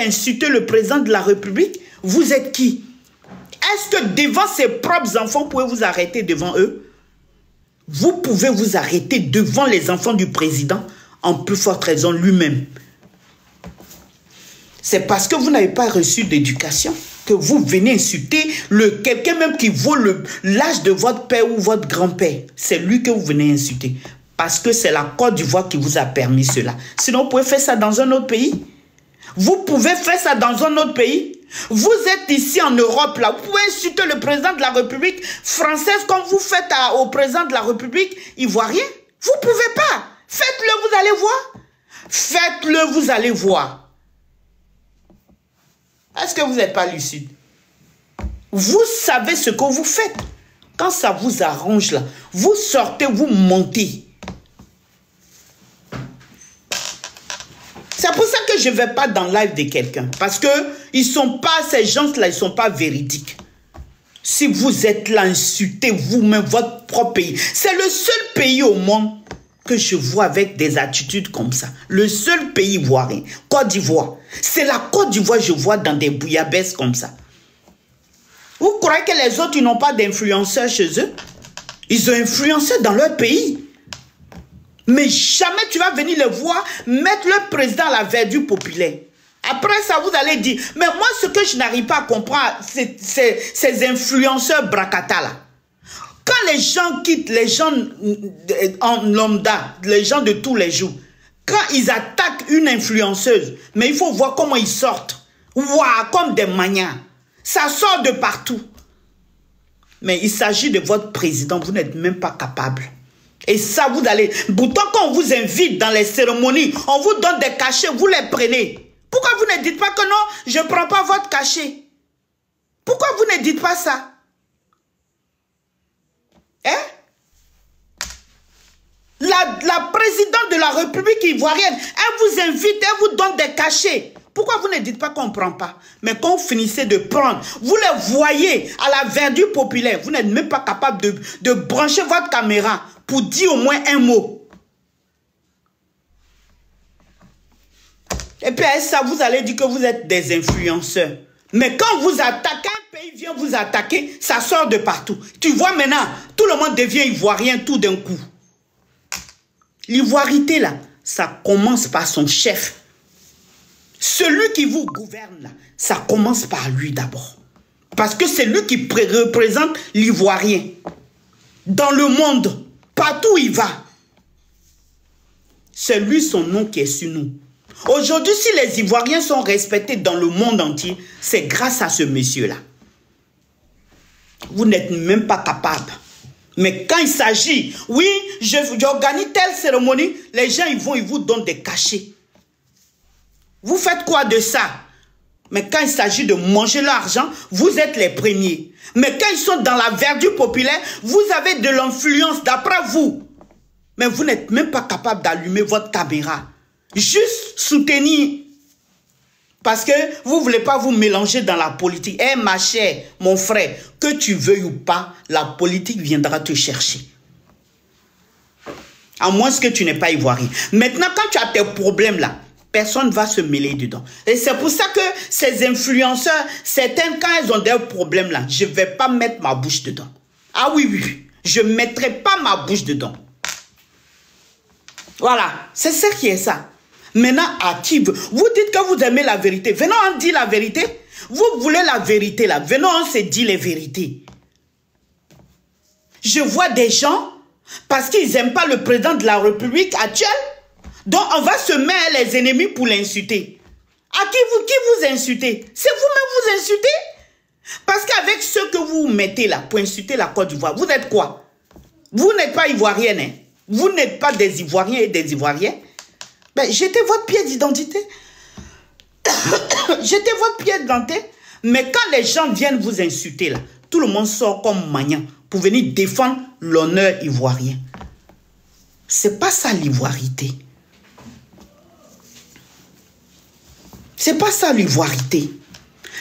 insulter le président de la République, vous êtes qui? Est-ce que devant ses propres enfants, vous pouvez vous arrêter devant eux? Vous pouvez vous arrêter devant les enfants du président, en plus forte raison lui-même. C'est parce que vous n'avez pas reçu d'éducation que vous venez insulter quelqu'un même qui vaut l'âge de votre père ou votre grand-père. C'est lui que vous venez insulter. Parce que c'est la Côte d'Ivoire qui vous a permis cela. Sinon, vous pouvez faire ça dans un autre pays. Vous pouvez faire ça dans un autre pays. Vous êtes ici en Europe, là. Vous pouvez insulter le président de la République française comme vous faites au président de la République ivoirien. Vous ne pouvez pas. Faites-le, vous allez voir. Faites-le, vous allez voir. Est-ce que vous n'êtes pas lucide? Vous savez ce que vous faites. Quand ça vous arrange, là, vous sortez, vous montez. C'est pour ça que je ne vais pas dans le live de quelqu'un. Parce que ces gens-là, ils ne sont pas véridiques. Si vous êtes là, insultez vous-même votre propre pays. C'est le seul pays au monde que je vois avec des attitudes comme ça. Le seul pays ivoirien, Côte d'Ivoire. C'est la Côte d'Ivoire, je vois dans des bouillabaisse comme ça. Vous croyez que les autres, ils n'ont pas d'influenceurs chez eux? Ils ont influencé dans leur pays. Mais jamais tu vas venir le voir mettre le président à la verdure populaire. Après ça, vous allez dire, mais moi, ce que je n'arrive pas à comprendre, c'est ces influenceurs bracata là. Quand les gens quittent, les gens en lambda, les gens de tous les jours, quand ils attaquent une influenceuse, mais il faut voir comment ils sortent. Waouh, comme des manias. Ça sort de partout. Mais il s'agit de votre président, vous n'êtes même pas capable. Et ça, vous allez... Pourtant, quand on vous invite dans les cérémonies, on vous donne des cachets, vous les prenez. Pourquoi vous ne dites pas que non, je ne prends pas votre cachet? Pourquoi vous ne dites pas ça? Hein? La présidente de la République ivoirienne, elle vous invite, elle vous donne des cachets. Pourquoi vous ne dites pas qu'on ne prend pas? Mais quand vous finissez de prendre, vous les voyez à la verdure populaire. Vous n'êtes même pas capable de brancher votre caméra pour dire au moins un mot. Et puis à ça, vous allez dire que vous êtes des influenceurs. Mais quand vous attaquez, un pays vient vous attaquer, ça sort de partout. Tu vois maintenant, tout le monde devient ivoirien tout d'un coup. L'ivoirité là, ça commence par son chef. Celui qui vous gouverne là, ça commence par lui d'abord. Parce que c'est lui qui représente l'ivoirien. Dans le monde, partout où il va. C'est lui son nom qui est sur nous. Aujourd'hui, si les Ivoiriens sont respectés dans le monde entier, c'est grâce à ce monsieur-là. Vous n'êtes même pas capable. Mais quand il s'agit, oui, j'organise telle cérémonie, les gens ils vous donnent des cachets. Vous faites quoi de ça? Mais quand il s'agit de manger l'argent, vous êtes les premiers. Mais quand ils sont dans la verdure populaire, vous avez de l'influence d'après vous. Mais vous n'êtes même pas capable d'allumer votre caméra. Juste soutenir. Parce que vous ne voulez pas vous mélanger dans la politique. Eh ma chère, mon frère, que tu veuilles ou pas, la politique viendra te chercher. À moins que tu n'es pas ivoirien. Maintenant, quand tu as tes problèmes là, personne ne va se mêler dedans. Et c'est pour ça que ces influenceurs, certains, quand ils ont des problèmes là, je ne vais pas mettre ma bouche dedans. Ah oui, oui, je ne mettrai pas ma bouche dedans. Voilà, c'est ça qui est ça. Maintenant, active. Vous dites que vous aimez la vérité. Venons, on dit la vérité. Vous voulez la vérité là. Venons, on se dit les vérités. Je vois des gens, parce qu'ils n'aiment pas le président de la République actuelle, donc on va se mettre les ennemis pour l'insulter. À qui vous insultez? C'est vous-même vous insultez? Parce qu'avec ce que vous mettez là pour insulter la Côte d'Ivoire, vous êtes quoi? Vous n'êtes pas ivoirienne, hein? Vous n'êtes pas des Ivoiriens et des Ivoiriens. Ben, jetez votre pied d'identité. Jetez votre pied d'identité. Mais quand les gens viennent vous insulter là, tout le monde sort comme maniant pour venir défendre l'honneur ivoirien. C'est pas ça l'ivoirité. C'est pas ça l'ivoirité.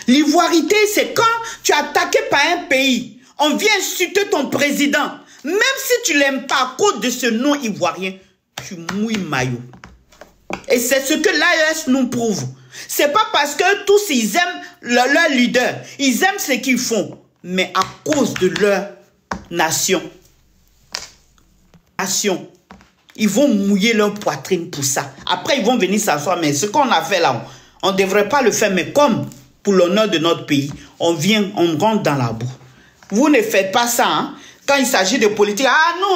L'ivoirité, c'est quand tu es attaqué par un pays, on vient insulter ton président. Même si tu l'aimes pas à cause de ce nom ivoirien, tu mouilles maillot. Et c'est ce que l'AES nous prouve. C'est pas parce que tous ils aiment leur leader. Ils aiment ce qu'ils font. Mais à cause de leur nation. Ils vont mouiller leur poitrine pour ça. Après, ils vont venir s'asseoir. Mais ce qu'on a fait là, on ne devrait pas le faire. Mais comme pour l'honneur de notre pays, on rentre dans la boue. Vous ne faites pas ça. Hein? Quand il s'agit de politique, ah non,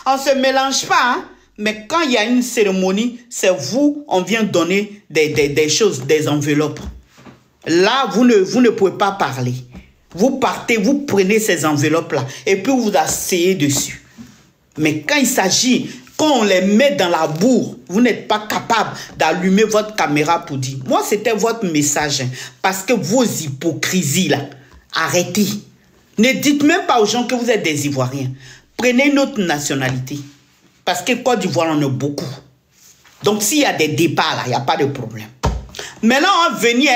on ne se mélange pas. Hein? Mais quand il y a une cérémonie, c'est vous, on vient donner des choses, des enveloppes. Là, vous ne pouvez pas parler. Vous partez, vous prenez ces enveloppes-là et puis vous asseyez dessus. Mais quand il s'agit, quand on les met dans la bourre, vous n'êtes pas capable d'allumer votre caméra pour dire. Moi, c'était votre message. Hein, parce que vos hypocrisies, là, arrêtez. Ne dites même pas aux gens que vous êtes des Ivoiriens. Prenez une autre nationalité. Parce que Côte d'Ivoire, on a beaucoup. Donc, s'il y a des débats, là, il n'y a pas de problème. Maintenant, on va venir,